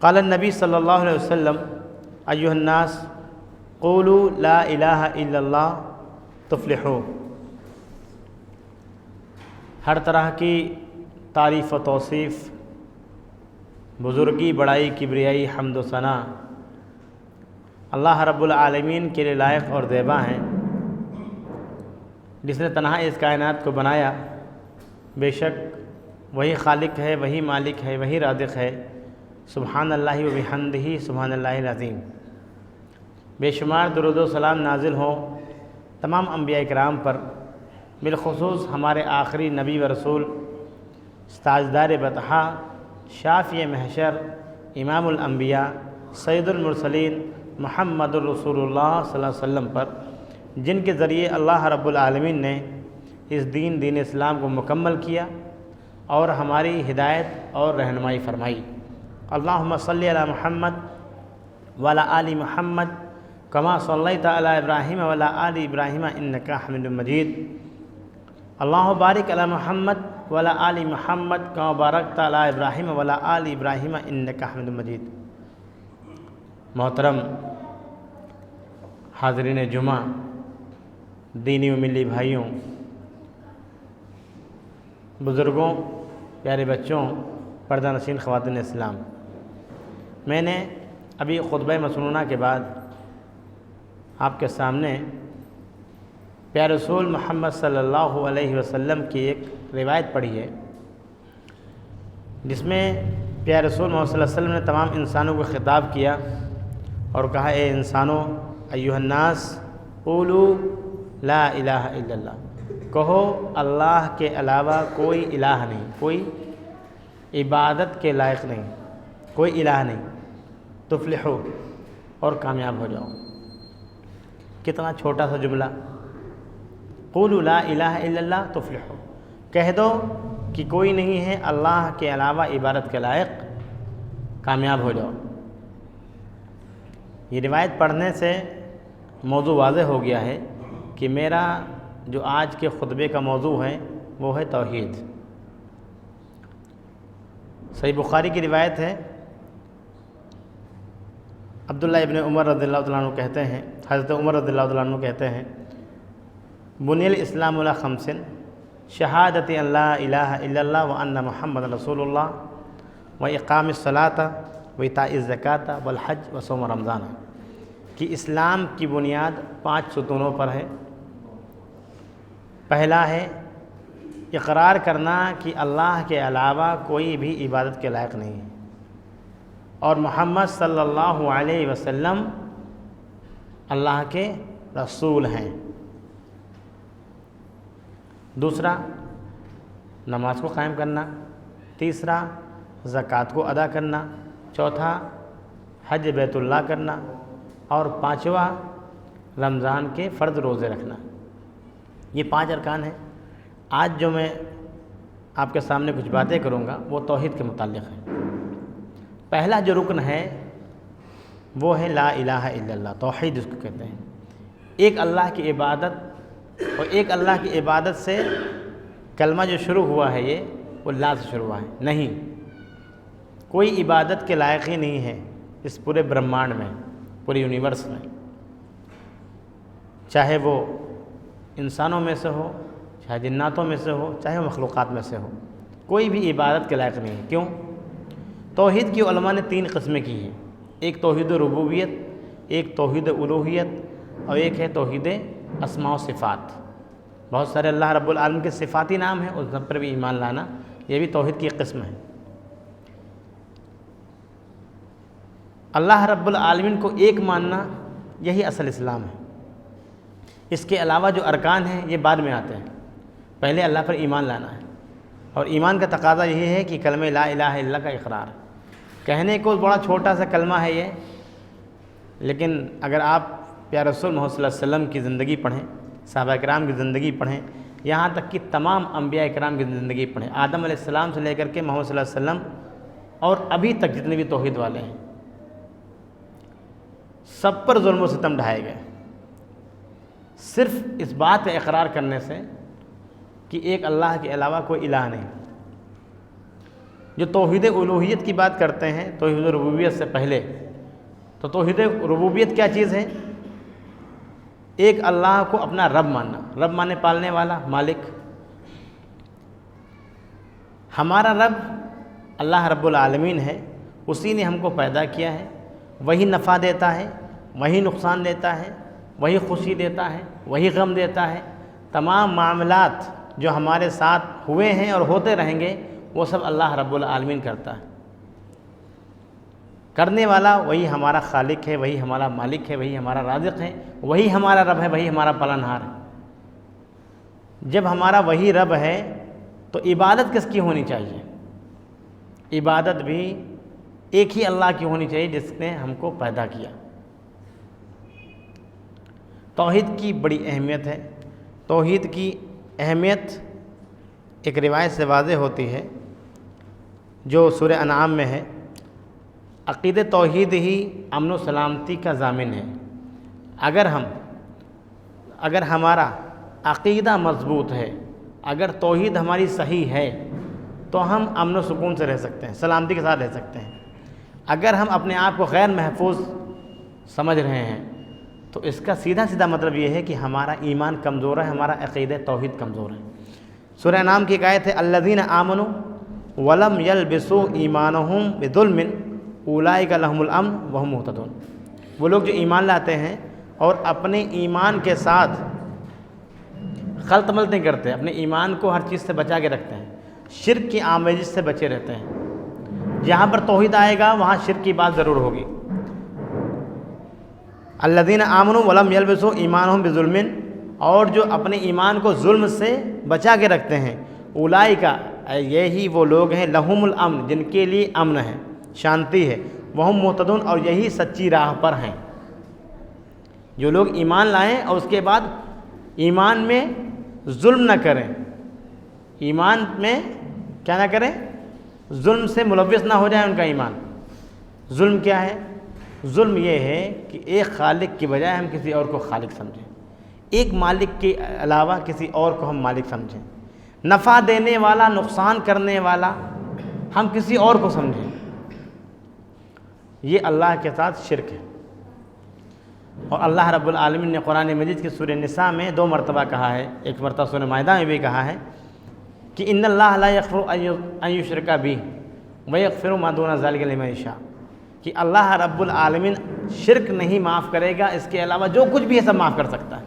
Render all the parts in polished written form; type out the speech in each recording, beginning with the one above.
قال النبی صلی اللہ علیہ وسلم ایھا الناس قولوا لا الہ الا اللہ تفلحوا۔ ہر طرح کی تعریف و توصیف، بزرگی، بڑائی، کبریائی، حمد و ثنا اللہ رب العالمین کے لیے لائق اور زیبا ہیں، جس نے تنہا اس کائنات کو بنایا۔ بے شک وہی خالق ہے، وہی مالک ہے، وہی رازق ہے۔ سبحان اللہ و بحمدہ سبحان اللہ العظیم۔ بے شمار درود و سلام نازل ہوں تمام انبیاء کرام پر، بالخصوص ہمارے آخری نبی و رسول، تاجدار بطحا، شافی محشر، امام الانبیاء، سید المرسلین، محمد الرسول اللہ صلی اللہ علیہ وسلم پر، جن کے ذریعے اللہ رب العالمین نے اس دین اسلام کو مکمل کیا اور ہماری ہدایت اور رہنمائی فرمائی۔ اللہم صلی علی محمد وعلی آل محمد کما صلیت علی ابراہیم وعلی آل ابراہیم انک حمید مجید۔ اللہم بارک علی محمد وعلی آل محمد کما بارکت علی ابراہیم وعلی آل ابراہیم انک حمید مجید۔ محترم حاضرین جمعہ، دینی و ملی بھائیوں، بزرگوں، پیارے بچوں، پردہ نشین خواتین اسلام، میں نے ابھی خطبہ مسنونہ کے بعد آپ کے سامنے پیارے رسول محمد صلی اللہ علیہ وسلم کی ایک روایت پڑھی ہے، جس میں پیارے رسول محمد صلی اللہ علیہ وسلم نے تمام انسانوں کو خطاب کیا اور کہا، اے انسانوں، ایھا الناس قولوا لا الہ الا اللہ، کہو اللہ کے علاوہ کوئی الہ نہیں، کوئی عبادت کے لائق نہیں، کوئی الہ نہیں، تفلحوا، اور کامیاب ہو جاؤ۔ کتنا چھوٹا سا جملہ، قولوا لا الہ الا اللہ تفلحوا، کہہ دو کہ کوئی نہیں ہے اللہ کے علاوہ عبادت کے لائق، کامیاب ہو جاؤ۔ یہ روایت پڑھنے سے موضوع واضح ہو گیا ہے کہ میرا جو آج کے خطبے کا موضوع ہے وہ ہے توحید۔ صحیح بخاری کی روایت ہے، عبداللہ ابن عمر رضی اللہ تعالیٰ عنہ کہتے ہیں، حضرت عمر رضی اللہ تعالیٰ عنہ کہتے ہیں، بنی الاسلام علی خمس، شہادت ان لا الہ الا اللہ وان محمد رسول اللہ، و اقام الصلاۃ و ایتاء الزکاۃ والحج و صوم رمضان، کہ اسلام کی بنیاد 5 ستونوں پر ہے۔ پہلا ہے اقرار کرنا کہ اللہ کے علاوہ کوئی بھی عبادت کے لائق نہیں ہے اور محمد صلی اللہ علیہ وسلم اللہ کے رسول ہیں۔ دوسرا، نماز کو قائم کرنا۔ تیسرا، زکوٰۃ کو ادا کرنا۔ چوتھا، حج بیت اللہ کرنا۔ اور پانچواں، رمضان کے فرض روزے رکھنا۔ یہ 5 ارکان ہیں۔ آج جو میں آپ کے سامنے کچھ باتیں کروں گا وہ توحید کے متعلق ہیں۔ پہلا جو رکن ہے وہ ہے لا الہ الا اللہ، توحید جس کو کہتے ہیں، ایک اللہ کی عبادت، اور ایک اللہ کی عبادت سے کلمہ جو شروع ہوا ہے یہ وہ لا سے شروع ہوا ہے۔ نہیں، کوئی عبادت کے لائق ہی نہیں ہے اس پورے برہمانڈ میں، پورے یونیورس میں، چاہے وہ انسانوں میں سے ہو، چاہے جناتوں میں سے ہو، چاہے وہ مخلوقات میں سے ہو، کوئی بھی عبادت کے لائق نہیں ہے۔ کیوں؟ توحید کی علماء نے 3 قسمیں کی ہیں، ایک توحید ربوبیت، ایک توحید الوہیت، اور ایک ہے توحید اسماء و صفات۔ بہت سارے اللہ رب العالمین کے صفاتی نام ہیں، اس سب پر بھی ایمان لانا، یہ بھی توحید کی ایک قسم ہے۔ اللہ رب العالمین کو ایک ماننا یہی اصل اسلام ہے۔ اس کے علاوہ جو ارکان ہیں یہ بعد میں آتے ہیں، پہلے اللہ پر ایمان لانا ہے، اور ایمان کا تقاضا یہی ہے کہ کلمہ لا الہ الا اللہ کا اقرار۔ کہنے کو بڑا چھوٹا سا کلمہ ہے یہ، لیکن اگر آپ پیارے رسول محمد صلی اللہ علیہ وسلم کی زندگی پڑھیں، صحابہ کرام کی زندگی پڑھیں، یہاں تک کہ تمام انبیاء کرام کی زندگی پڑھیں، آدم علیہ السلام سے لے کر کے محمد صلی اللہ علیہ وسلم اور ابھی تک جتنے بھی توحید والے ہیں، سب پر ظلم و ستم ڈھائے گئے، صرف اس بات کا اقرار کرنے سے کہ ایک اللہ کے علاوہ کوئی الہ نہیں۔ جو توحید الوہیت کی بات کرتے ہیں توحید ربوبیت سے پہلے، تو توحید ربوبیت کیا چیز ہے؟ ایک اللہ کو اپنا رب ماننا، رب مانے پالنے والا، مالک۔ ہمارا رب اللہ رب العالمین ہے، اسی نے ہم کو پیدا کیا ہے، وہی نفع دیتا ہے، وہی نقصان دیتا ہے، وہی خوشی دیتا ہے، وہی غم دیتا ہے۔ تمام معاملات جو ہمارے ساتھ ہوئے ہیں اور ہوتے رہیں گے وہ سب اللہ رب العالمین کرتا ہے۔ کرنے والا وہی ہمارا خالق ہے، وہی ہمارا مالک ہے، وہی ہمارا رازق ہے، وہی ہمارا رب ہے، وہی ہمارا پالنہار ہے۔ جب ہمارا وہی رب ہے تو عبادت کس کی ہونی چاہیے؟ عبادت بھی ایک ہی اللہ کی ہونی چاہیے جس نے ہم کو پیدا کیا۔ توحید کی بڑی اہمیت ہے۔ توحید کی اہمیت ایک روایت سے واضح ہوتی ہے جو سورہ انعام میں ہے، عقید توحید ہی امن و سلامتی کا ضامن ہے۔ اگر ہمارا عقیدہ مضبوط ہے، اگر توحید ہماری صحیح ہے تو ہم امن و سکون سے رہ سکتے ہیں، سلامتی کے ساتھ رہ سکتے ہیں۔ اگر ہم اپنے آپ کو غیر محفوظ سمجھ رہے ہیں تو اس کا سیدھا مطلب یہ ہے کہ ہمارا ایمان کمزور ہے، ہمارا عقیدہ توحید کمزور ہے۔ سورہ انعام کی ایک آیت ہے، الذین آمنوا ولم یلبسوا ایمانہم بظلم اولئک لہم الامن وہم مہتدون۔ وہ لوگ جو ایمان لاتے ہیں اور اپنے ایمان کے ساتھ خلط ملط نہیں کرتے، اپنے ایمان کو ہر چیز سے بچا کے رکھتے ہیں، شرک کی آمیزش سے بچے رہتے ہیں۔ جہاں پر توحید آئے گا وہاں شرک کی بات ضرور ہوگی۔ الذین آمنوا ولم یلبسوا ایمانہم بظلم، اور جو اپنے ایمان کو ظلم سے بچا کے رکھتے ہیں، اولئک یہی وہ لوگ ہیں لہم الامن، جن کے لیے امن ہے، شانتی ہے، وہم مہتدون، اور یہی سچی راہ پر ہیں۔ جو لوگ ایمان لائیں اور اس کے بعد ایمان میں ظلم نہ کریں، ایمان میں کیا نہ کریں، ظلم سے ملوث نہ ہو جائے ان کا ایمان۔ ظلم کیا ہے؟ ظلم یہ ہے کہ ایک خالق کی بجائے ہم کسی اور کو خالق سمجھیں، ایک مالک کے علاوہ کسی اور کو ہم مالک سمجھیں، نفع دینے والا نقصان کرنے والا ہم کسی اور کو سمجھیں، یہ اللہ کے ساتھ شرک ہے۔ اور اللہ رب العالمین نے قرآن مجید کی سورہ نساء میں 2 مرتبہ کہا ہے، ایک مرتبہ سورہ مائدہ میں بھی کہا ہے کہ ان اللہ لا یغفر ان یشرک بہ ویغفر ما دون ذلک لمن یشاء، کہ اللہ رب العالمین شرک نہیں معاف کرے گا، اس کے علاوہ جو کچھ بھی ہے سب معاف کر سکتا ہے۔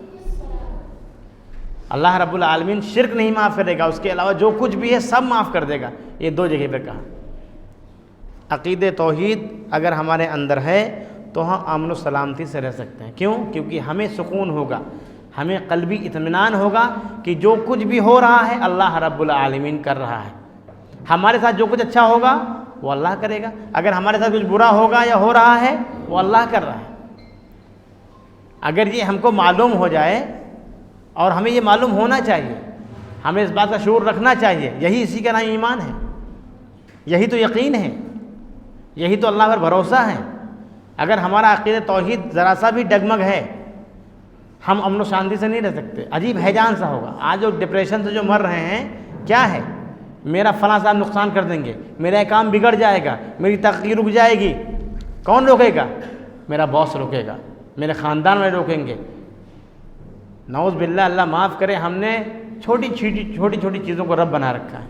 اللہ رب العالمین شرک نہیں معاف کرے گا، اس کے علاوہ جو کچھ بھی ہے سب معاف کر دے گا، یہ 2 جگہ پہ کہا۔ عقید توحید اگر ہمارے اندر ہے تو ہم امن و سلامتی سے رہ سکتے ہیں۔ کیوں؟ کیونکہ ہمیں سکون ہوگا، ہمیں قلبی اطمینان ہوگا کہ جو کچھ بھی ہو رہا ہے اللہ رب العالمین کر رہا ہے۔ ہمارے ساتھ جو کچھ اچھا ہوگا وہ اللہ کرے گا، اگر ہمارے ساتھ کچھ برا ہوگا یا ہو رہا ہے وہ اللہ کر رہا ہے۔ اگر یہ ہم کو معلوم ہو جائے، اور ہمیں یہ معلوم ہونا چاہیے، ہمیں اس بات کا شعور رکھنا چاہیے، یہی اسی کا نام ایمان ہے، یہی تو یقین ہے، یہی تو اللہ پر بھروسہ ہے۔ اگر ہمارا عقیدہ توحید ذرا سا بھی ڈگمگ ہے ہم امن و شانتی سے نہیں رہ سکتے، عجیب ہیجان سا ہوگا۔ آج جو ڈپریشن سے جو مر رہے ہیں، کیا ہے؟ میرا فلاں صاحب نقصان کر دیں گے، میرا کام بگڑ جائے گا، میری ترقی رک جائے گی۔ کون روکے گا؟ میرا باس روکے گا، میرے خاندان والے روکیں گے۔ نعوذ باللہ، اللہ معاف کرے، ہم نے چھوٹی چھوٹی چیزوں کو رب بنا رکھا ہے،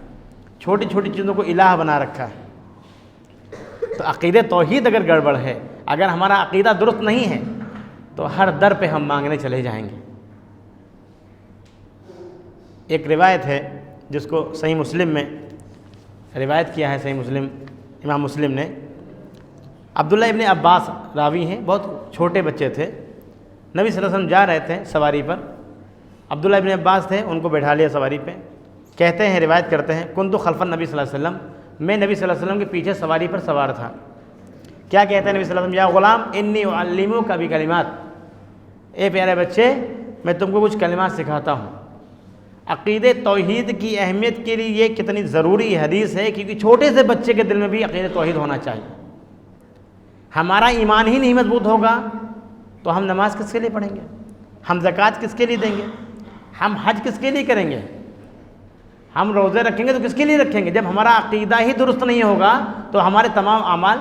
چھوٹی چھوٹی چیزوں کو الہ بنا رکھا ہے۔ تو عقیدہ توحید اگر گڑبڑ ہے، اگر ہمارا عقیدہ درست نہیں ہے تو ہر در پہ ہم مانگنے چلے جائیں گے۔ ایک روایت ہے جس کو صحیح مسلم میں روایت کیا ہے، صحیح مسلم امام مسلم نے، عبداللہ ابن عباس راوی ہیں، بہت چھوٹے بچے تھے، نبی صلی اللہ علیہ وسلم جا رہے تھے سواری پر، عبداللہ ابن عباس تھے، ان کو بٹھا لیا سواری پہ۔ کہتے ہیں، روایت کرتے ہیں، کنت خلف النبی صلی اللہ علیہ وسلم، میں نبی صلی اللہ علیہ وسلم کے پیچھے سواری پر سوار تھا۔ کیا کہتے ہیں نبی صلی اللہ علیہ وسلم؟ یا غلام انی اعلمک بکلمات، اے پیارے بچے میں تم کو کچھ کلمات سکھاتا ہوں۔ عقیدہ توحید کی اہمیت کے لیے یہ کتنی ضروری حدیث ہے، کیونکہ چھوٹے سے بچے کے دل میں بھی عقیدہ توحید ہونا چاہیے۔ ہمارا ایمان ہی نہیں مضبوط ہوگا تو ہم نماز کس کے لیے پڑھیں گے؟ ہم زکوٰۃ کس کے لیے دیں گے؟ ہم حج کس کے لیے کریں گے؟ ہم روزے رکھیں گے تو کس کے لیے رکھیں گے؟ جب ہمارا عقیدہ ہی درست نہیں ہوگا تو ہمارے تمام اعمال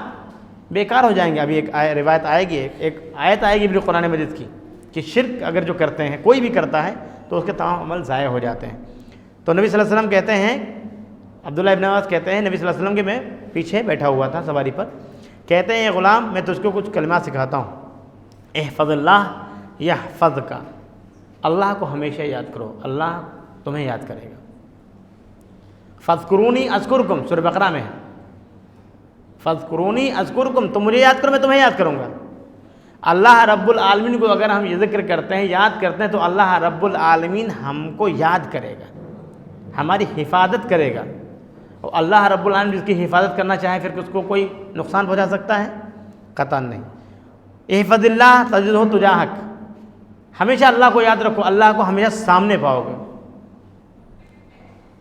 بیکار ہو جائیں گے. ابھی ایک روایت آئے گی، ایک آیت آئے گی بھی قرآن مجید کی کہ شرک اگر جو کرتے ہیں، کوئی بھی کرتا ہے تو اس کے تمام عمل ضائع ہو جاتے ہیں. تو نبی صلی اللہ علیہ وسلم کہتے ہیں، عبداللہ ابن عباس کہتے ہیں نبی صلی اللہ علیہ وسلم کے میں پیچھے بیٹھا ہوا تھا سواری پر، کہتے ہیں اے غلام میں تجھ کو کچھ کلمات سکھاتا ہوں. احفظ اللہ یحفظک، اللہ کو ہمیشہ یاد کرو، اللہ تمہیں یاد کرے گا. فاذکرونی اذکرکم، سورہ بقرہ میں ہے، فاذکرونی اذکرکم، تم مجھے یاد کرو میں تمہیں یاد کروں گا. اللہ رب العالمین کو اگر ہم یہ ذکر کرتے ہیں، یاد کرتے ہیں، تو اللہ رب العالمین ہم کو یاد کرے گا، ہماری حفاظت کرے گا. اور اللہ رب العالمین جس کی حفاظت کرنا چاہے پھر اس کو کوئی نقصان پہنچا سکتا ہے؟ قطعاً نہیں. احفظ اللہ تجدہ تجاہک، ہمیشہ اللہ کو یاد رکھو، اللہ کو ہمیشہ سامنے پاؤ گے.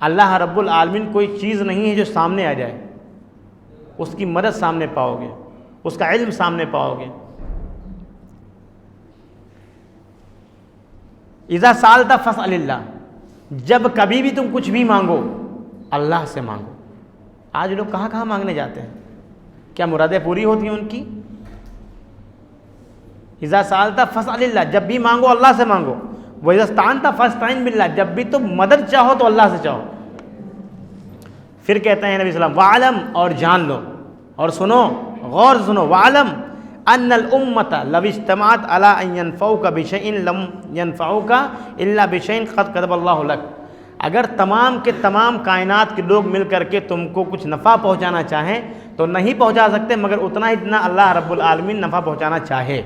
اللہ رب العالمین کوئی چیز نہیں ہے جو سامنے آ جائے، اس کی مدد سامنے پاؤ گے، اس کا علم سامنے پاؤ گے. اذا سالت فاسأل اللہ، جب کبھی بھی تم کچھ بھی مانگو اللہ سے مانگو. آج لوگ کہاں کہاں مانگنے جاتے ہیں، کیا مرادیں پوری ہوتی ہیں ان کی؟ اذا سالت فاسأل اللہ، جب بھی مانگو اللہ سے مانگو. وَإِذَا اسْتَعَنْتَ فَاسْتَعِنْ بِاللَّهِ، جب بھی تم مدد چاہو تو اللہ سے چاہو. پھر کہتے ہیں نبی صلی اللہ علیہ وسلم وَعَلَمْ، اور جان لو اور سنو، غور سے سنو. وَعَلَمْ أَنَّ الْأُمَّةَ لَوِ اجْتَمَعَتْ عَلَىٰ أَن يَنْفَعُوكَ بِشَيْءٍ لَمْ يَنْفَعُوكَ إِلَّا بِشَيْءٍ قَدْ كَتَبَ اللَّهُ لَكَ، اگر تمام کے تمام کائنات کے لوگ مل کر کے تم کو کچھ نفع پہنچانا چاہیں تو نہیں پہنچا سکتے مگر اتنا ہی جتنا اللہ رب العالمین نفع پہنچانا چاہے.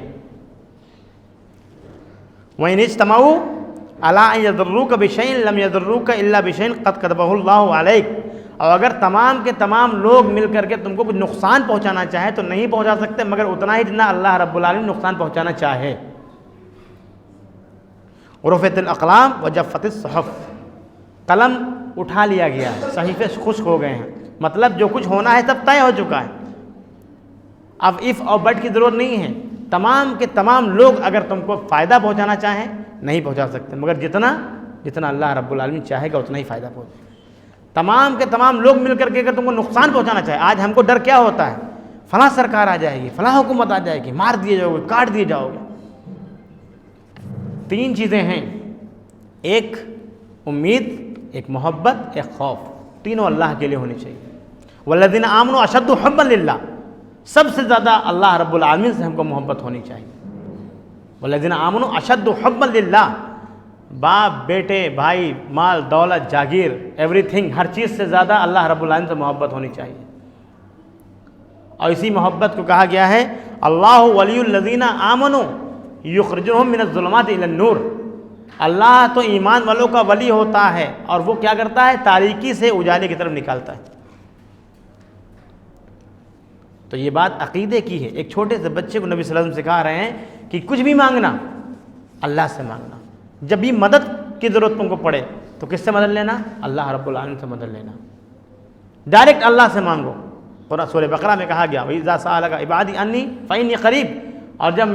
وَإِنِ اجْتَمَعُوا عَلَىٰ أَن يَضُرُّوكَ بِشَيْءٍ لَمْ يَضُرُّوكَ إِلَّا بِشَيْءٍ قَدْ كَتَبَهُ اللَّهُ عَلَيْكَ، اور اگر تمام کے تمام لوگ مل کر کے تم کو کچھ نقصان پہنچانا چاہے تو نہیں پہنچا سکتے مگر اتنا ہی جتنا اللہ رب العالمین نقصان پہنچانا چاہے. رفعت الاقلام وجفت الصحف، قلم اٹھا لیا گیا، صحیفے خشک ہو گئے ہیں، مطلب جو کچھ ہونا ہے سب طے ہو چکا ہے. اب اف اور بٹ کی ضرورت نہیں ہے. تمام کے تمام لوگ اگر تم کو فائدہ پہنچانا چاہیں نہیں پہنچا سکتے مگر جتنا اللہ رب العالمین چاہے گا اتنا ہی فائدہ پہنچے گا. تمام کے تمام لوگ مل کر کے اگر تم کو نقصان پہنچانا چاہے، آج ہم کو ڈر کیا ہوتا ہے، فلاں سرکار آ جائے گی، فلاں حکومت آ جائے گی، مار دیے جاؤ گے، کاٹ دیے جاؤ گے. 3 چیزیں ہیں، ایک امید، ایک محبت، ایک خوف، تینوں اللہ کے لیے ہونی چاہیے. والذین آمنوا اشد حبا للہ، سب سے زیادہ اللہ رب العالمین سے ہم کو محبت ہونی چاہیے. والذین آمنوا اشد حبا للہ، باپ، بیٹے، بھائی، مال، دولت، جاگیر، ایوری تھنگ، ہر چیز سے زیادہ اللہ رب العالمین سے محبت ہونی چاہیے. اور اسی محبت کو کہا گیا ہے اللہ ولی الذین آمنوا یخرجہم من الظلمات الی النور، اللہ تو ایمان والوں کا ولی ہوتا ہے اور وہ کیا کرتا ہے، تاریکی سے اجالے کی طرف نکالتا ہے. تو یہ بات عقیدے کی ہے. ایک چھوٹے سے بچے کو نبی صلی اللہ علیہ وسلم سکھا رہے ہیں کہ کچھ بھی مانگنا اللہ سے مانگنا. جب بھی مدد کی ضرورت تم کو پڑے تو کس سے مدد لینا، اللہ رب العالمین سے مدد لینا، ڈائریکٹ اللہ سے مانگو. قرآن سورہ بقرہ میں کہا گیا وَإِذَا سَأَلَكَ عِبَادِي عَنِّي فَإِنِّي قَرِيبٌ، اور جب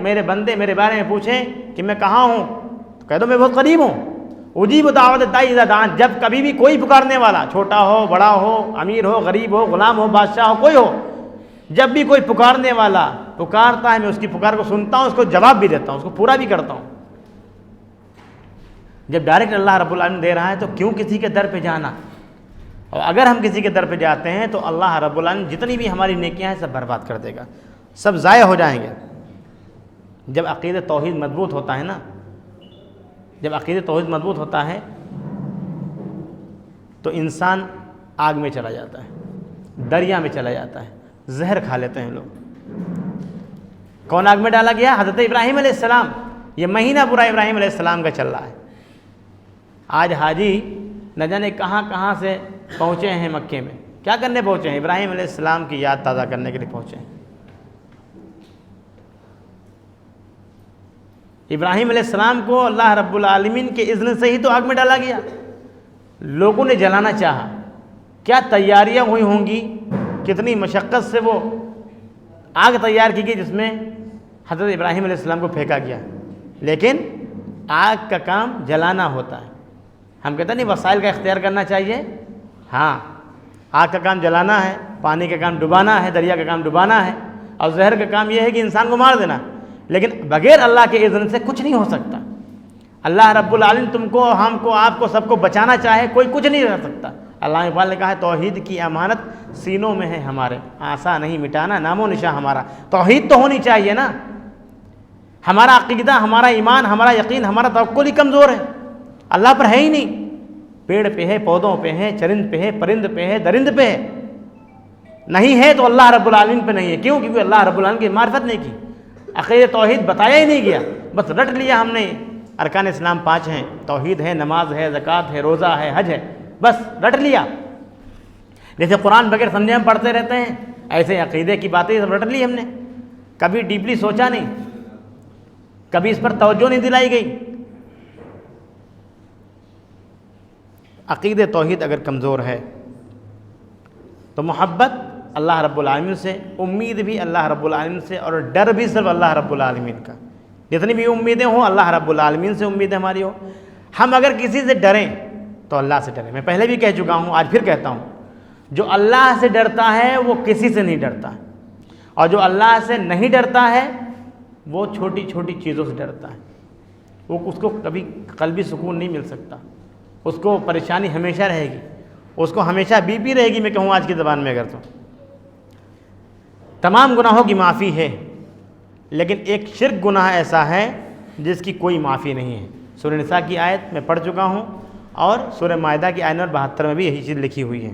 میرے بندے میرے بارے میں پوچھیں کہ میں کہاں ہوں تو کہہ دو میں بہت قریب ہوں. اجیب دعوت الداعی اذا دعان، جب کبھی بھی کوئی پکارنے والا، چھوٹا ہو، بڑا ہو، امیر ہو، غریب ہو، غلام ہو، بادشاہ ہو، کوئی ہو، جب بھی کوئی پکارنے والا پکارتا ہے میں اس کی پکار کو سنتا ہوں، اس کو جواب بھی دیتا ہوں، اس کو پورا بھی کرتا ہوں. جب ڈائریکٹ اللہ رب العالمین دے رہا ہے تو کیوں کسی کے در پہ جانا. اور اگر ہم کسی کے در پہ جاتے ہیں تو اللہ رب العالمین جتنی بھی ہماری نیکیاں ہیں سب برباد کر دے گا، سب ضائع ہو جائیں گے. جب عقیدہ توحید مضبوط ہوتا ہے نا، جب عقیدہ توحید مضبوط ہوتا ہے تو انسان آگ میں چلا جاتا ہے، دریا میں چلا جاتا ہے، زہر کھا لیتے ہیں لوگ. کون آگ میں ڈالا گیا؟ حضرت ابراہیم علیہ السلام. یہ مہینہ پورا ابراہیم علیہ السلام کا چل رہا ہے. آج حاجی نہ جانے کہاں کہاں سے پہنچے ہیں مکے میں. کیا کرنے پہنچے ہیں؟ ابراہیم علیہ السلام کی یاد تازہ کرنے کے لیے پہنچے ہیں. ابراہیم علیہ السلام کو اللہ رب العالمین کے اذن سے ہی تو آگ میں ڈالا گیا. لوگوں نے جلانا چاہا، کیا تیاریاں ہوئی ہوں گی، کتنی مشقت سے وہ آگ تیار کی گئی جس میں حضرت ابراہیم علیہ السلام کو پھینکا گیا. لیکن آگ کا کام جلانا ہوتا ہے. ہم کہتے ہیں نہیں وسائل کا اختیار کرنا چاہیے. ہاں آگ کا کام جلانا ہے, پانی کا کام ڈبانا ہے, دریا کا کام ڈبانا ہے, اور زہر کا کام یہ ہے کہ انسان کو مار دینا. لیکن بغیر اللہ کے اذن سے کچھ نہیں ہو سکتا. اللہ رب العالمین تم کو, ہم کو, آپ کو, سب کو بچانا چاہے کوئی کچھ نہیں رہ سکتا. اللہ اقبال نے کہا ہے توحید کی امانت سینوں میں ہے ہمارے, آسان نہیں مٹانا نام و نشاں ہمارا. توحید تو ہونی چاہیے نا. ہمارا عقیدہ, ہمارا ایمان, ہمارا یقین, ہمارا توکل ہی کمزور ہے, اللہ پر ہے ہی نہیں. پیڑ پہ ہے, پودوں پہ ہے, چرند پہ ہے, پرند پہ ہے, درند پہ ہے. نہیں ہے تو اللہ رب العالمین پہ نہیں ہے. کیوں؟ کیونکہ اللہ رب العالمین کی معرفت نہیں کی, عقیدہ توحید بتایا ہی نہیں گیا, بس رٹ لیا ہم نے. ارکان اسلام 5 ہیں, توحید ہے, نماز ہے, زکوٰۃ ہے, روزہ ہے, حج ہے, بس رٹ لیا. جیسے قرآن بغیر سمجھے ہم پڑھتے رہتے ہیں, ایسے عقیدے کی باتیں سب رٹ لی ہم نے, کبھی ڈیپلی سوچا نہیں, کبھی اس پر توجہ نہیں دلائی گئی. عقیدے توحید اگر کمزور ہے تو محبت اللہ رب العالمین سے, امید بھی اللہ رب العالمین سے, اور ڈر بھی صرف اللہ رب العالمین کا. جتنی بھی امیدیں ہوں اللہ رب العالمین سے امیدیں ہماری ہو. ہم اگر کسی سے ڈریں تو اللہ سے ڈریں. میں پہلے بھی کہہ چکا ہوں, آج پھر کہتا ہوں, جو اللہ سے ڈرتا ہے وہ کسی سے نہیں ڈرتا, اور جو اللہ سے نہیں ڈرتا ہے وہ چھوٹی چھوٹی چیزوں سے ڈرتا ہے. وہ اس کو کبھی قلبی سکون نہیں مل سکتا, اس کو پریشانی ہمیشہ رہے گی, اس کو ہمیشہ بی پی رہے گی. میں کہوں آج کی زبان میں اگر تو تمام گناہوں کی معافی ہے, لیکن ایک شرک گناہ ایسا ہے جس کی کوئی معافی نہیں ہے. سورہ نساء کی آیت میں پڑھ چکا ہوں, اور سورہ مائدہ کی آیت نمبر 72 میں بھی یہی چیز لکھی ہوئی ہے.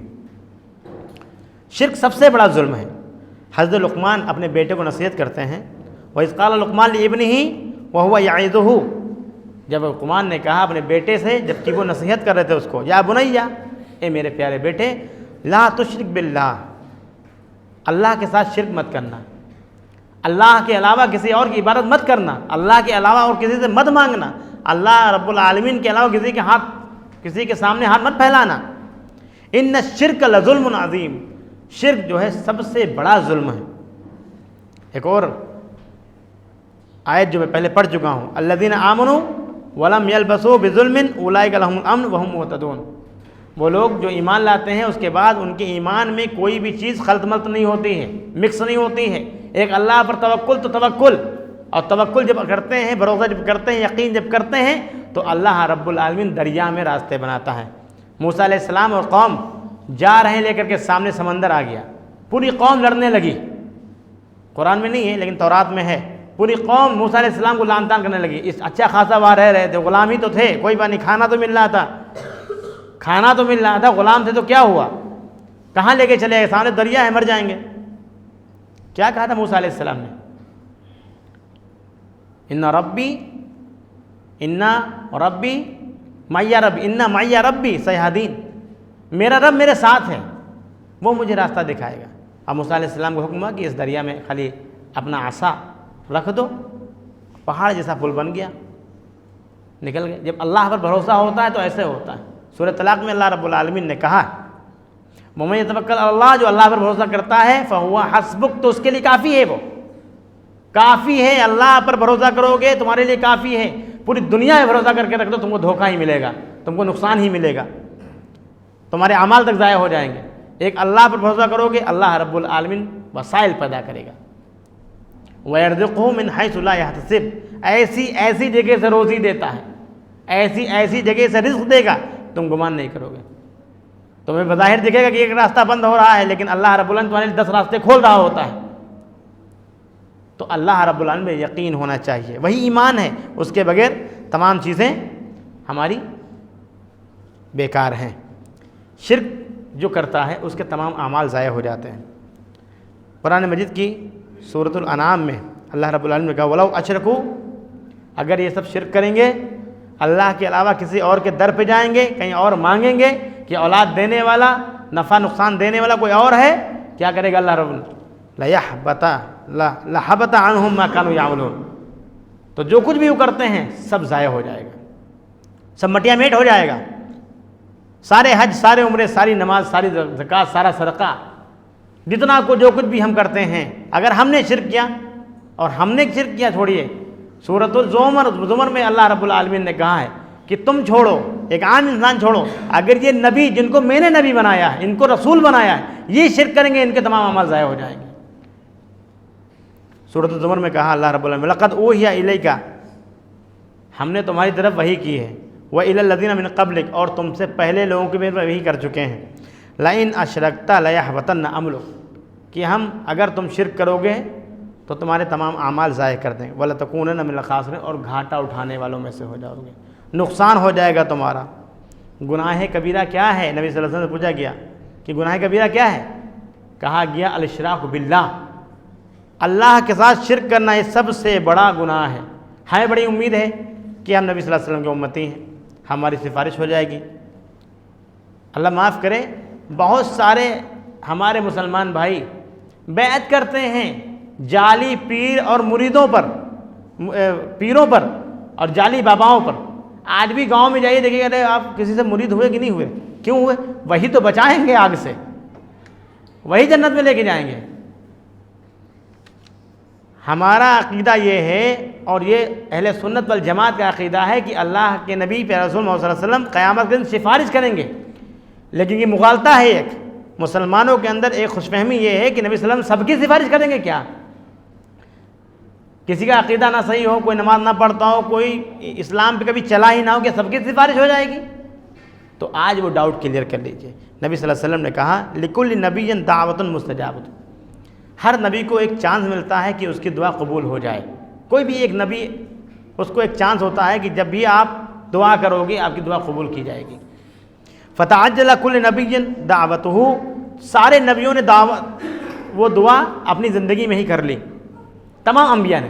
شرک سب سے بڑا ظلم ہے. حضرت لقمان اپنے بیٹے کو نصیحت کرتے ہیں, وَإِذْ قَالَ لُقْمَانُ لِابْنِهِ وَهُوَ يَعِظُهُ, جب لقمان نے کہا اپنے بیٹے سے, جب کہ وہ نصیحت کر رہے تھے اس کو, یا بنیا, اے میرے پیارے بیٹے, لا تشرک باللہ, اللہ کے ساتھ شرک مت کرنا, اللہ کے علاوہ کسی اور کی عبادت مت کرنا, اللہ کے علاوہ اور کسی سے مت مانگنا, اللہ رب العالمین کے علاوہ کسی کے سامنے ہاتھ مت پھیلانا. ان الشرک لظلم عظیم, شرک جو ہے سب سے بڑا ظلم ہے. ایک اور آیت جو میں پہلے پڑھ چکا ہوں, الذین آمنوا ولم یلبسوا بظلم اولئک لهم الامن وهم مہتدون, وہ لوگ جو ایمان لاتے ہیں اس کے بعد ان کے ایمان میں کوئی بھی چیز خلط ملط نہیں ہوتی ہے, مکس نہیں ہوتی ہے. ایک اللہ پر توکل تو توکل, اور توکل جب کرتے ہیں, بھروسہ جب کرتے ہیں, یقین جب کرتے ہیں, تو اللہ رب العالمین دریا میں راستے بناتا ہے. موسیٰ علیہ السلام اور قوم جا رہے ہیں لے کر کے, سامنے سمندر آ گیا, پوری قوم لڑنے لگی. قرآن میں نہیں ہے لیکن تورات میں ہے. پوری قوم موسیٰ علیہ السلام کو لعن طعن کرنے لگی. اس اچھا خاصا وہاں رہ رہے تھے, غلام ہی تو تھے, کوئی بات نہیں, کھانا تو مل رہا تھا, کھانا تو مل رہا تھا, غلام تھے تو کیا ہوا, کہاں لے کے چلے گئے, سامنے دریا ہے, مر جائیں گے. کیا کہا تھا موسیٰ علیہ السلام نے, ان ربی معی ربی سیہدین, میرا رب میرے ساتھ ہے, وہ مجھے راستہ دکھائے گا. اب موسیٰ علیہ السلام کو حکم ہوا کہ اس دریا میں خالی اپنا عصا رکھ دو, پہاڑ جیسا پل بن گیا, نکل گئے. جب اللہ پر بھروسہ ہوتا ہے تو ایسے ہوتا ہے. سورہ طلاق میں اللہ رب العالمین نے کہا, وَمَن يَتَوَکَّلْ عَلَى اللَّهِ, جو اللہ پر بھروسہ کرتا ہے, فَهُوَ حَسْبُكَ, تو اس کے لیے کافی ہے, وہ کافی ہے. اللہ پر بھروسہ کرو گے تمہارے لیے کافی ہے. پوری دنیا میں بھروسہ کر کے رکھ دو, تم کو دھوکہ ہی ملے گا, تم کو نقصان ہی ملے گا, تمہارے اعمال تک ضائع ہو جائیں گے. ایک اللہ پر بھروسہ کرو گے, اللہ رب العالمین وسائل پیدا کرے گا. وَيَرْزُقْهُ مِنْ حَيْثُ لَا يَحْتَسِبُ, ایسی جگہ سے روزی دیتا ہے, ایسی جگہ سے رزق دے گا, تم گمان نہیں کرو گے. تمہیں بظاہر دکھے گا کہ ایک راستہ بند ہو رہا ہے, لیکن اللہ رب العالمین تمہارے لیے 10 راستے کھول رہا ہوتا ہے. تو اللہ رب العالمین میں یقین ہونا چاہیے, وہی ایمان ہے, اس کے بغیر تمام چیزیں ہماری بیکار ہیں. شرک جو کرتا ہے اس کے تمام اعمال ضائع ہو جاتے ہیں. قرآن مجید کی سورۃ الانعام میں اللہ رب العالمین نے کہا, وَلَوْ أَشْرَكُوا, اگر یہ سب شرک کریں گے, اللہ کے علاوہ کسی اور کے در پہ جائیں گے, کہیں اور مانگیں گے کہ اولاد دینے والا, نفع نقصان دینے والا کوئی اور ہے, کیا کرے گا اللہ رب العالمین, لَحَبَطَ عَنْهُمْ مَا كَانُوا يَعْمَلُونَ, تو جو کچھ بھی وہ کرتے ہیں سب ضائع ہو جائے گا, سب مٹیا میٹ ہو جائے گا. سارے حج, سارے عمرے, ساری نماز, ساری زکوٰۃ, سارا صدقہ, جتنا کو جو کچھ بھی ہم کرتے ہیں, اگر ہم نے شرک کیا, اور ہم نے شرک کیا چھوڑیے, سورۃ الزمر میں اللہ رب العالمین نے کہا ہے کہ تم چھوڑو، ایک عام انسان چھوڑو، اگر یہ نبی جن کو میں نے نبی بنایا ہے، ان کو رسول بنایا ہے، یہ شرک کریں گے، ان کے تمام اعمال ضائع ہو جائیں گے۔ سورۃ الزمر میں کہا اللہ رب العالمین لقد اوحی الیک، ہم نے تمہاری طرف وحی کی ہے، وإلی الذین من قبلک، اور تم سے پہلے لوگوں کے بھی وحی کر چکے ہیں، لئن اشرکت لیحبطن عملک، کہ ہم اگر تم شرک کرو گے تو تمہارے تمام اعمال ضائع کر دیں، وَلَتَكُونَنَّ مِنَ الْخَاسِرِينَ، اور گھاٹا اٹھانے والوں میں سے ہو جاؤ گے، نقصان ہو جائے گا تمہارا۔ گناہ کبیرہ کیا ہے؟ نبی صلی اللہ علیہ وسلم سے پوچھا گیا کہ گناہ کبیرہ کیا ہے؟ کہا گیا الاشراک باللہ، اللہ کے ساتھ شرک کرنا یہ سب سے بڑا گناہ ہے۔ ہمیں بڑی امید ہے کہ ہم نبی صلی اللہ علیہ وسلم کے امتی ہیں، ہماری سفارش ہو جائے گی۔ اللہ معاف کرے، بہت سارے ہمارے مسلمان بھائی بیعت کرتے ہیں جعلی پیر اور مریدوں پر، پیروں پر اور جعلی باباؤں پر۔ آج بھی گاؤں میں جائیے دیکھیے ارے آپ کسی سے مرید ہوئے کہ نہیں ہوئے؟ کیوں ہوئے؟ وہی تو بچائیں گے آگ سے، وہی جنت میں لے کے جائیں گے۔ ہمارا عقیدہ یہ ہے، اور یہ اہل سنت والجماعت کا عقیدہ ہے، کہ اللہ کے نبی پیارے رسول محمد صلی اللہ علیہ وسلم قیامت کے دن سفارش کریں گے۔ لیکن یہ مغالطہ ہے، ایک مسلمانوں کے اندر ایک خوش فہمی یہ ہے کہ نبی صلی اللہ علیہ وسلم سب کی سفارش کریں گے۔ کیا کسی کا عقیدہ نہ صحیح ہو، کوئی نماز نہ پڑھتا ہو، کوئی اسلام پہ کبھی چلا ہی نہ ہو، کہ سب کی سفارش ہو جائے گی؟ تو آج وہ ڈاؤٹ کلیئر کر لیجئے۔ نبی صلی اللہ علیہ وسلم نے کہا لِكُلِّ نَبِيٍّ دَعْوَةٌ مُسْتَجَابَةٌ، ہر نبی کو ایک چانس ملتا ہے کہ اس کی دعا قبول ہو جائے۔ کوئی بھی ایک نبی، اس کو ایک چانس ہوتا ہے کہ جب بھی آپ دعا کرو گے آپ کی دعا قبول کی جائے گی۔ فَتَعَجَّلَ كُلِّ نَبِيٍّ دَعْوَتُهُ، سارے نبیوں نے وہ دعا اپنی زندگی میں ہی کر لی، تمام انبیاء نے،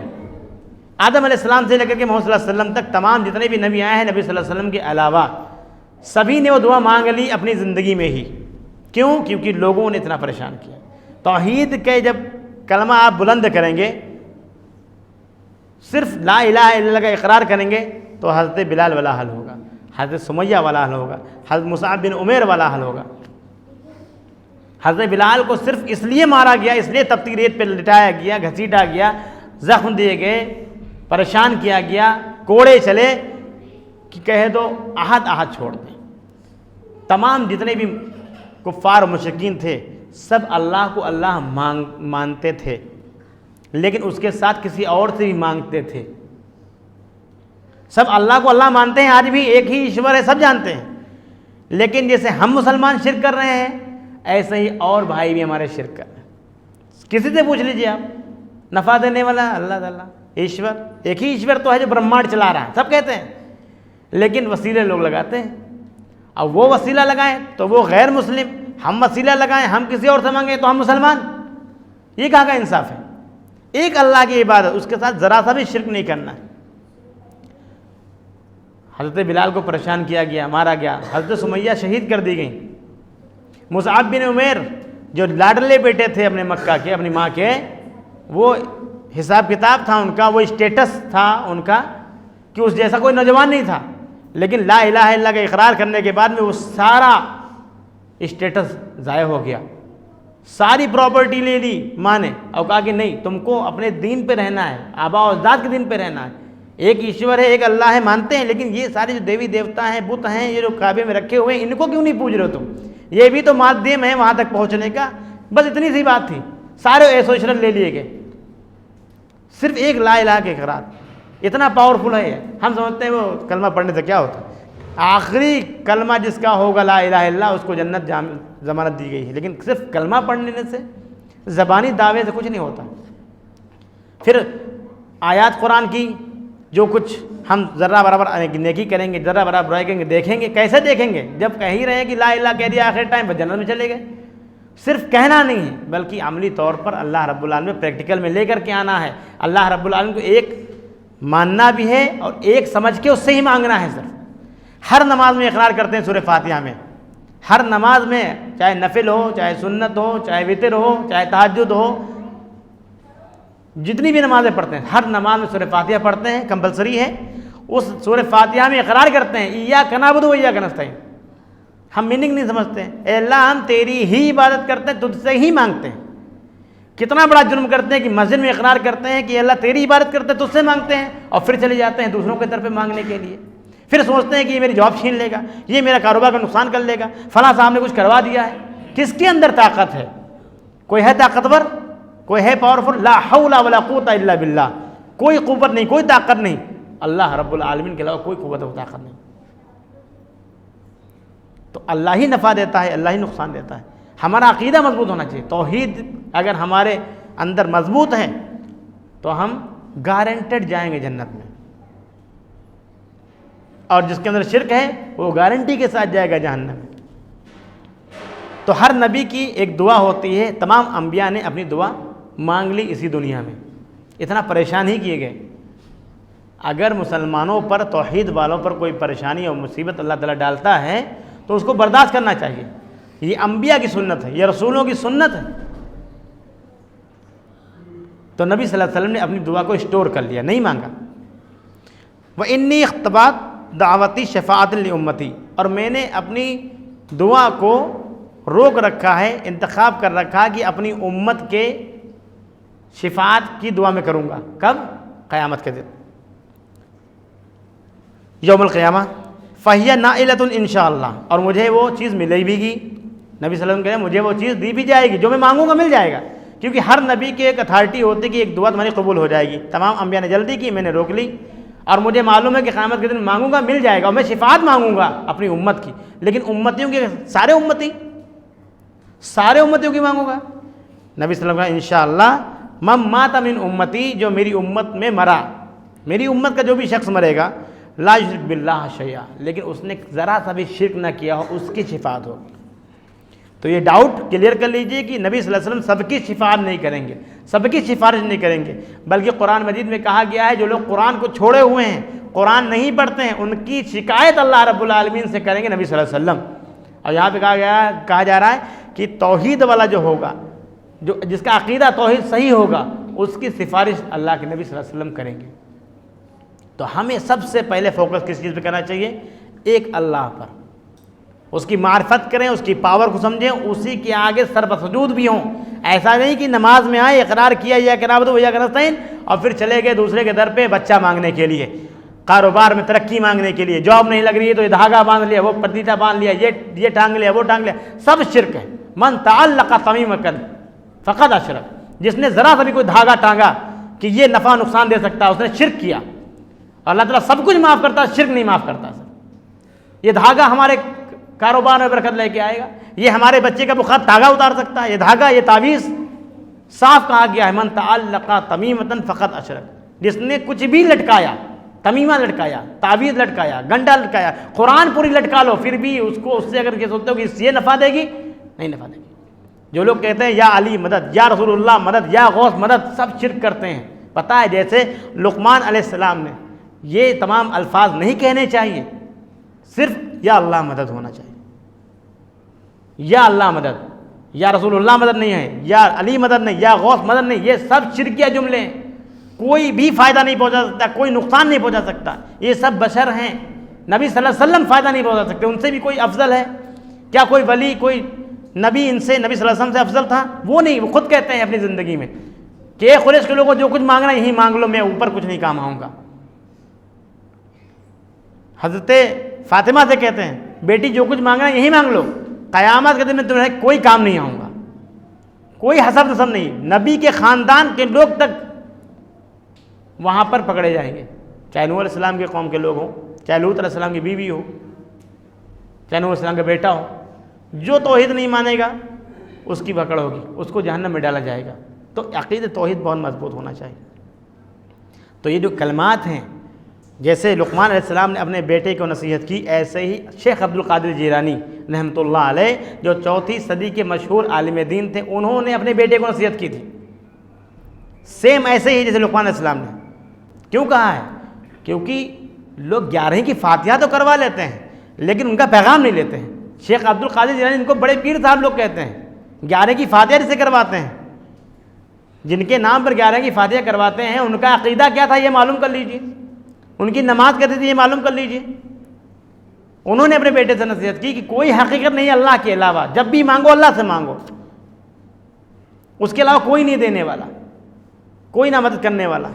آدم علیہ السلام سے لے کر کے محمد صلی اللہ علیہ وسلم تک تمام جتنے بھی نبی آئے ہیں نبی صلی اللہ علیہ وسلم کے علاوہ، سبھی نے وہ دعا مانگ لی اپنی زندگی میں ہی۔ کیوں؟ کیونکہ لوگوں نے اتنا پریشان کیا۔ توحید کے جب کلمہ آپ بلند کریں گے، صرف لا الہ الا اللہ کا اقرار کریں گے، تو حضرت بلال والا حل ہوگا، حضرت سمیہ والا حل ہوگا، حضرت مصعب بن عمیر والا حل ہوگا۔ حضرت بلال کو صرف اس لیے مارا گیا، اس لیے تپتی ریت پہ لٹایا گیا، گھسیٹا گیا، زخم دیے گئے، پریشان کیا گیا، کوڑے چلے، کہ کہہ دو احد احد چھوڑ دیں۔ تمام جتنے بھی کفار و مشرکین تھے سب اللہ کو اللہ مانتے تھے، لیکن اس کے ساتھ کسی اور سے بھی مانگتے تھے۔ سب اللہ کو اللہ مانتے ہیں، آج بھی ایک ہی ایشور ہے، سب جانتے ہیں، لیکن جیسے ہم مسلمان شرک کر رہے ہیں ایسے ہی اور بھائی بھی ہمارے شرک کر رہے ہیں۔ کسی سے پوچھ لیجئے آپ، نفع دینے والا اللہ تعالیٰ، ایشور، ایک ہی ایشور تو ہے جو برہمانڈ چلا رہا ہے، سب کہتے ہیں، لیکن وسیلے لوگ لگاتے ہیں۔ اب وہ وسیلہ لگائیں تو وہ غیر مسلم، ہم وسیلہ لگائیں ہم کسی اور سے مانگیں تو ہم مسلمان، یہ کہاں کا انصاف ہے؟ ایک اللہ کی عبادت، اس کے ساتھ ذرا سا بھی شرک نہیں کرنا ہے۔ حضرت بلال کو پریشان کیا گیا، مارا گیا، حضرت سمیہ شہید کر دی گئیں، مصعب بن عمیر جو لاڈلے بیٹے تھے اپنے مکہ کے، اپنی ماں کے، وہ حساب کتاب تھا ان کا، وہ اسٹیٹس تھا ان کا کہ اس جیسا کوئی نوجوان نہیں تھا، لیکن لا الہ الا اللہ کا اقرار کرنے کے بعد میں وہ سارا اسٹیٹس ضائع ہو گیا، ساری پراپرٹی لے لی ماں نے، اور کہا کہ نہیں تم کو اپنے دین پہ رہنا ہے، آبا و اجداد کے دین پہ رہنا ہے، ایک ایشور ہے، ایک اللہ ہے مانتے ہیں، لیکن یہ سارے جو دیوی دیوتا ہیں، بت ہیں، یہ جو کعبے میں رکھے ہوئے ہیں، ان کو کیوں نہیں پوج رہے ہو تم؟ یہ بھی تو مادھیم ہے وہاں تک پہنچنے کا، بس اتنی سی بات تھی، سارے ایسو عشرت لے لیے گئے، صرف ایک لا الہ کے اقرار اتنا پاورفل ہے۔ ہم سمجھتے ہیں وہ کلمہ پڑھنے سے کیا ہوتا ہے، آخری کلمہ جس کا ہوگا لا الہ الا اللہ اس کو جنت ضمانت دی گئی ہے، لیکن صرف کلمہ پڑھنے سے، زبانی دعوے سے کچھ نہیں ہوتا۔ پھر آیات قرآن کی جو کچھ ہم ذرہ برابر نیکی کریں گے، ذرہ برابر برائی کریں گے، دیکھیں گے، کیسے دیکھیں گے؟ جب کہہ ہی رہے ہیں کہ لا الہ کہہ دیا آخر ٹائم پر جنت میں چلے گئے۔ صرف کہنا نہیں ہے بلکہ عملی طور پر اللہ رب العالمین پریکٹیکل میں لے کر کے آنا ہے۔ اللہ رب العالمین کو ایک ماننا بھی ہے اور ایک سمجھ کے اس سے ہی مانگنا ہے۔ صرف ہر نماز میں اقرار کرتے ہیں سورہ فاتحہ میں، ہر نماز میں، چاہے نفل ہو، چاہے سنت ہو، چاہے وتر ہو، چاہے تہجد ہو، جتنی بھی نمازیں پڑھتے ہیں ہر نماز میں سورہ فاتحہ پڑھتے ہیں، کمپلسری ہے۔ اس سورہ فاتحہ میں اقرار کرتے ہیں ایاک نعبد و ایاک نستعین۔ ہم میننگ نہیں سمجھتے ہیں، اے اللہ ہم تیری ہی عبادت کرتے ہیں، تجھ سے ہی مانگتے ہیں۔ کتنا بڑا جرم کرتے ہیں کہ مسجد میں اقرار کرتے ہیں کہ اللہ تیری عبادت کرتے ہیں، تجھ سے مانگتے ہیں، اور پھر چلے جاتے ہیں دوسروں کی طرف مانگنے کے لیے۔ پھر سوچتے ہیں کہ یہ میری جاب چھین لے گا، یہ میرا کاروبار کا نقصان کر لے گا، فلاں صاحب نے کچھ کروا دیا ہے۔ کس کے اندر طاقت ہے؟ کوئی ہے طاقتور؟ کوئی ہے پاورفل؟ لا حول ولا قوت الا باللہ، کوئی قوت نہیں، کوئی طاقت نہیں، اللہ رب العالمین کے علاوہ کوئی قوت و طاقت نہیں۔ تو اللہ ہی نفع دیتا ہے، اللہ ہی نقصان دیتا ہے۔ ہمارا عقیدہ مضبوط ہونا چاہیے۔ توحید اگر ہمارے اندر مضبوط ہے تو ہم گارنٹیڈ جائیں گے جنت میں، اور جس کے اندر شرک ہے وہ گارنٹی کے ساتھ جائے گا جہنم میں۔ تو ہر نبی کی ایک دعا ہوتی ہے، تمام انبیاء نے اپنی دعا مانگ لی اسی دنیا میں، اتنا پریشان ہی کیے گئے۔ اگر مسلمانوں پر، توحید والوں پر کوئی پریشانی اور مصیبت اللہ تعالیٰ ڈالتا ہے تو اس کو برداشت کرنا چاہیے۔ یہ انبیاء کی سنت ہے، یہ رسولوں کی سنت ہے۔ تو نبی صلی اللہ علیہ وسلم نے اپنی دعا کو اسٹور کر لیا، نہیں مانگا۔ وَإِنِّي اخْتَبَأْتُ دعوتی شفاعت لِأُمَّتِی، اور میں نے اپنی دعا کو روک رکھا ہے، انتخاب کر رکھا ہے کہ اپنی امت کے شفاعت کی دعا میں کروں گا۔ کب؟ قیامت کے دن، یوم القیامہ۔ فَهِيَ نَائِلَةٌ انشاءاللہ، اور مجھے وہ چیز ملے بھی گی۔ نبی صلی اللہ علیہ وسلم کہتے ہیں مجھے وہ چیز دی بھی جائے گی، جو میں مانگوں گا مل جائے گا، کیونکہ ہر نبی کی ایک اتھارٹی ہوتی ہے کہ ایک دعا تمہاری قبول ہو جائے گی۔ تمام انبیاء نے جلدی کی، میں نے روک لی، اور مجھے معلوم ہے کہ قیامت کے دن مانگوں گا مل جائے گا، اور میں شفاعت مانگوں گا اپنی امت کی۔ لیکن امتیوں کے سارے امتیوں کی مانگوں گا۔ نبی صلی اللہ علیہ وسلم انشاءاللہ من مات من امتی، جو میری امت میں مرا، میری امت کا جو بھی شخص مرے گا، لا یشرک باللہ شیئا، لیکن اس نے ذرا سا بھی شرک نہ کیا ہو، اس کی شفاعت ہوگی۔ تو یہ ڈاؤٹ کلیئر کر لیجئے کہ نبی صلی اللہ علیہ وسلم سب کی شفاعت نہیں کریں گے، سب کی سفارش نہیں کریں گے، بلکہ قرآن مجید میں کہا گیا ہے جو لوگ قرآن کو چھوڑے ہوئے ہیں، قرآن نہیں پڑھتے ہیں، ان کی شکایت اللہ رب العالمین سے کریں گے نبی صلی اللہ علیہ وسلم۔ اور یہاں پہ کہا جا رہا ہے کہ توحید والا جو ہوگا، جس کا عقیدہ توحید صحیح ہوگا، اس کی سفارش اللہ کے نبی صلی اللہ علیہ وسلم کریں گے۔ تو ہمیں سب سے پہلے فوکس کس چیز پہ کرنا چاہیے؟ ایک اللہ پر، اس کی معرفت کریں، اس کی پاور کو سمجھیں، اسی کے آگے سر بسجود بھی ہوں۔ ایسا نہیں کہ نماز میں آئے، اقرار کیا یا نعبد و ایاک نستعین، اور پھر چلے گئے دوسرے کے در پہ بچہ مانگنے کے لیے، کاروبار میں ترقی مانگنے کے لیے، جاب نہیں لگ رہی ہے تو یہ دھاگا باندھ لیا، وہ پتیتا باندھ لیا، یہ ٹانگ لیا، وہ ٹانگ لیا، سب شرک ہے۔ من تعلق تمیمۃ فقد اشرک، جس نے ذرا سا بھی کوئی دھاگا ٹانگا کہ یہ نفع نقصان دے سکتا ہے، اس نے شرک کیا۔ اللہ تعالیٰ سب کچھ معاف کرتا ہے، شرک نہیں معاف کرتا۔ یہ دھاگا ہمارے کاروبار میں برکت لے کے آئے گا، یہ ہمارے بچے کا بخار دھاگا اتار سکتا ہے، یہ دھاگا، یہ تعویذ، صاف کہا گیا ہے من تعلق تمیمۃ فقد اشرک، جس نے کچھ بھی لٹکایا، تمیمہ لٹکایا، تعویذ لٹکایا، گنڈا لٹکایا، قرآن پوری لٹکا لو، پھر بھی اس کو، اس سے اگر یہ سوچتے ہو کہ یہ نفع دے گی، نہیں نفع دے گی۔ جو لوگ کہتے ہیں یا علی مدد، یا رسول اللہ مدد، یا غوث مدد، سب شرک کرتے ہیں۔ پتہ ہے جیسے لقمان علیہ السلام نے یہ تمام الفاظ نہیں کہنے چاہیے، صرف یا اللہ مدد ہونا چاہیے، یا اللہ مدد، یا رسول اللہ مدد نہیں ہے، یا علی مدد نہیں، یا غوث مدد نہیں، یہ سب شرکیہ جملے ہیں، کوئی بھی فائدہ نہیں پہنچا سکتا، کوئی نقصان نہیں پہنچا سکتا، یہ سب بشر ہیں، نبی صلی اللہ علیہ وسلم فائدہ نہیں پہنچا سکتے، ان سے بھی کوئی افضل ہے کیا؟ کوئی ولی، کوئی نبی ان سے، نبی صلی اللہ علیہ وسلم سے افضل تھا؟ وہ نہیں، وہ خود کہتے ہیں اپنی زندگی میں کہ اے قریش کے لوگوں جو کچھ مانگنا یہی مانگ لو، میں اوپر کچھ نہیں کام آؤں گا۔ حضرت فاطمہ سے کہتے ہیں بیٹی جو کچھ مانگنا یہی مانگ لو، قیامت کے دن میں تمہیں کوئی کام نہیں آؤں گا، کوئی حسب نسب نہیں، نبی کے خاندان کے لوگ تک وہاں پر پکڑے جائیں گے، چاہے نوح علیہ السلام کے قوم کے لوگ ہوں، چاہے لوط علیہ السلام کی بیوی ہو، چاہے نوح علیہ السلام کا بیٹا ہو، جو توحید نہیں مانے گا اس کی پکڑ ہوگی، اس کو جہنم میں ڈالا جائے گا۔ تو عقیدہ توحید بہت مضبوط ہونا چاہیے۔ تو یہ جو کلمات ہیں، جیسے لقمان علیہ السلام نے اپنے بیٹے کو نصیحت کی، ایسے ہی شیخ عبد القادر جیلانی رحمۃ اللہ علیہ جو 4 صدی کے مشہور عالم دین تھے، انہوں نے اپنے بیٹے کو نصیحت کی تھی، سیم ایسے ہی جیسے لقمان علیہ السلام نے۔ کیوں کہا ہے؟ کیونکہ لوگ 11 کی فاتحہ تو کروا لیتے ہیں لیکن ان کا پیغام نہیں لیتے ہیں۔ شیخ عبد القادر جیلانی ان کو بڑے پیر صاحب لوگ کہتے ہیں، 11 کی فاتحہ جسے کرواتے ہیں، جن کے نام پر 11 کی فاتحہ کرواتے ہیں، ان کا عقیدہ کیا تھا یہ معلوم کر لیجیے، ان کی نماز کہتے تھے یہ معلوم کر لیجیے۔ انہوں نے اپنے بیٹے سے نصیحت کی کہ کوئی حقیقت نہیں ہے اللہ کے علاوہ، جب بھی مانگو اللہ سے مانگو، اس کے علاوہ کوئی نہیں دینے والا، کوئی نہ مدد کرنے والا۔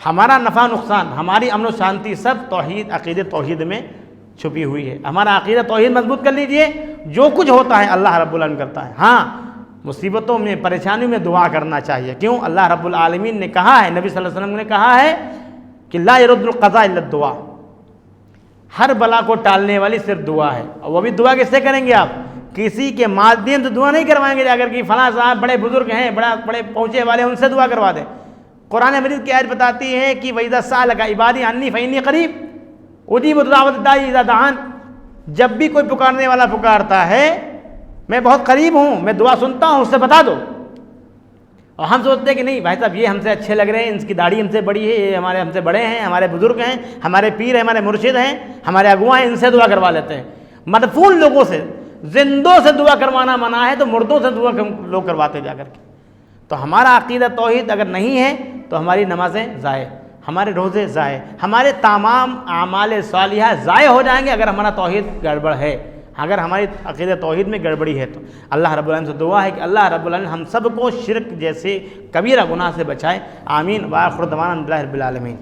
ہمارا نفع نقصان، ہماری امن و شانتی سب توحید، عقیدہ توحید میں چھپی ہوئی ہے۔ ہمارا عقیدہ توحید مضبوط کر لیجئے، جو کچھ ہوتا ہے اللہ رب العالمین کرتا ہے۔ ہاں مصیبتوں میں، پریشانیوں میں دعا کرنا چاہیے، کیوں؟ اللہ رب العالمین نے کہا ہے، نبی صلی اللہ علیہ وسلم نے کہا ہے کہ لا يرد القضاء الا الدعاء، ہر بلا کو ٹالنے والی صرف دعا ہے۔ اور وہ بھی دعا کس سے کریں گے آپ؟ کسی کے مادھیم سے دعا نہیں کروائیں گے جا کر کہ فلاں صاحب بڑے بزرگ ہیں، بڑے پہنچے والے ہیں، ان سے دعا کروا دیں۔ قرآن مجید کی آیت بتاتی ہے کہ وَإِذَا سَأَلَكَ عِبَادِي عَنِّي فَإِنِّي قَرِيبٌ أُجِيبُ دَعْوَةَ الدَّاعِ إِذَا دَعَانِ، جب بھی کوئی پکارنے والا پکارتا ہے میں بہت قریب ہوں، میں دعا سنتا ہوں، اس سے بتا دو۔ اور ہم سوچتے ہیں کہ نہیں بھائی صاحب یہ ہم سے اچھے لگ رہے ہیں، ان کی داڑھی ہم سے بڑی ہے، یہ ہم سے بڑے ہیں، ہمارے بزرگ ہیں، ہمارے پیر ہیں، ہمارے مرشد ہیں، ہمارے اگوا ہیں، ان سے دعا کروا لیتے ہیں۔ مدفون لوگوں سے، زندوں سے دعا کروانا منع ہے، تو مردوں سے دعا لوگ کرواتے جا کر کے۔ تو ہمارا عقیدہ توحید اگر نہیں ہے تو ہماری نمازیں ضائع، ہمارے روزے ضائع، ہمارے تمام اعمال صالحہ ضائع ہو جائیں گے اگر ہمارا توحید گڑبڑ ہے، اگر ہماری عقیدہ توحید میں گڑبڑی ہے تو۔ اللہ رب العالمین سے دعا ہے کہ اللہ رب العالمین ہم سب کو شرک جیسے کبیرہ گناہ سے بچائے، آمین۔ وآخر دعوانا الحمد للہ رب العالمین۔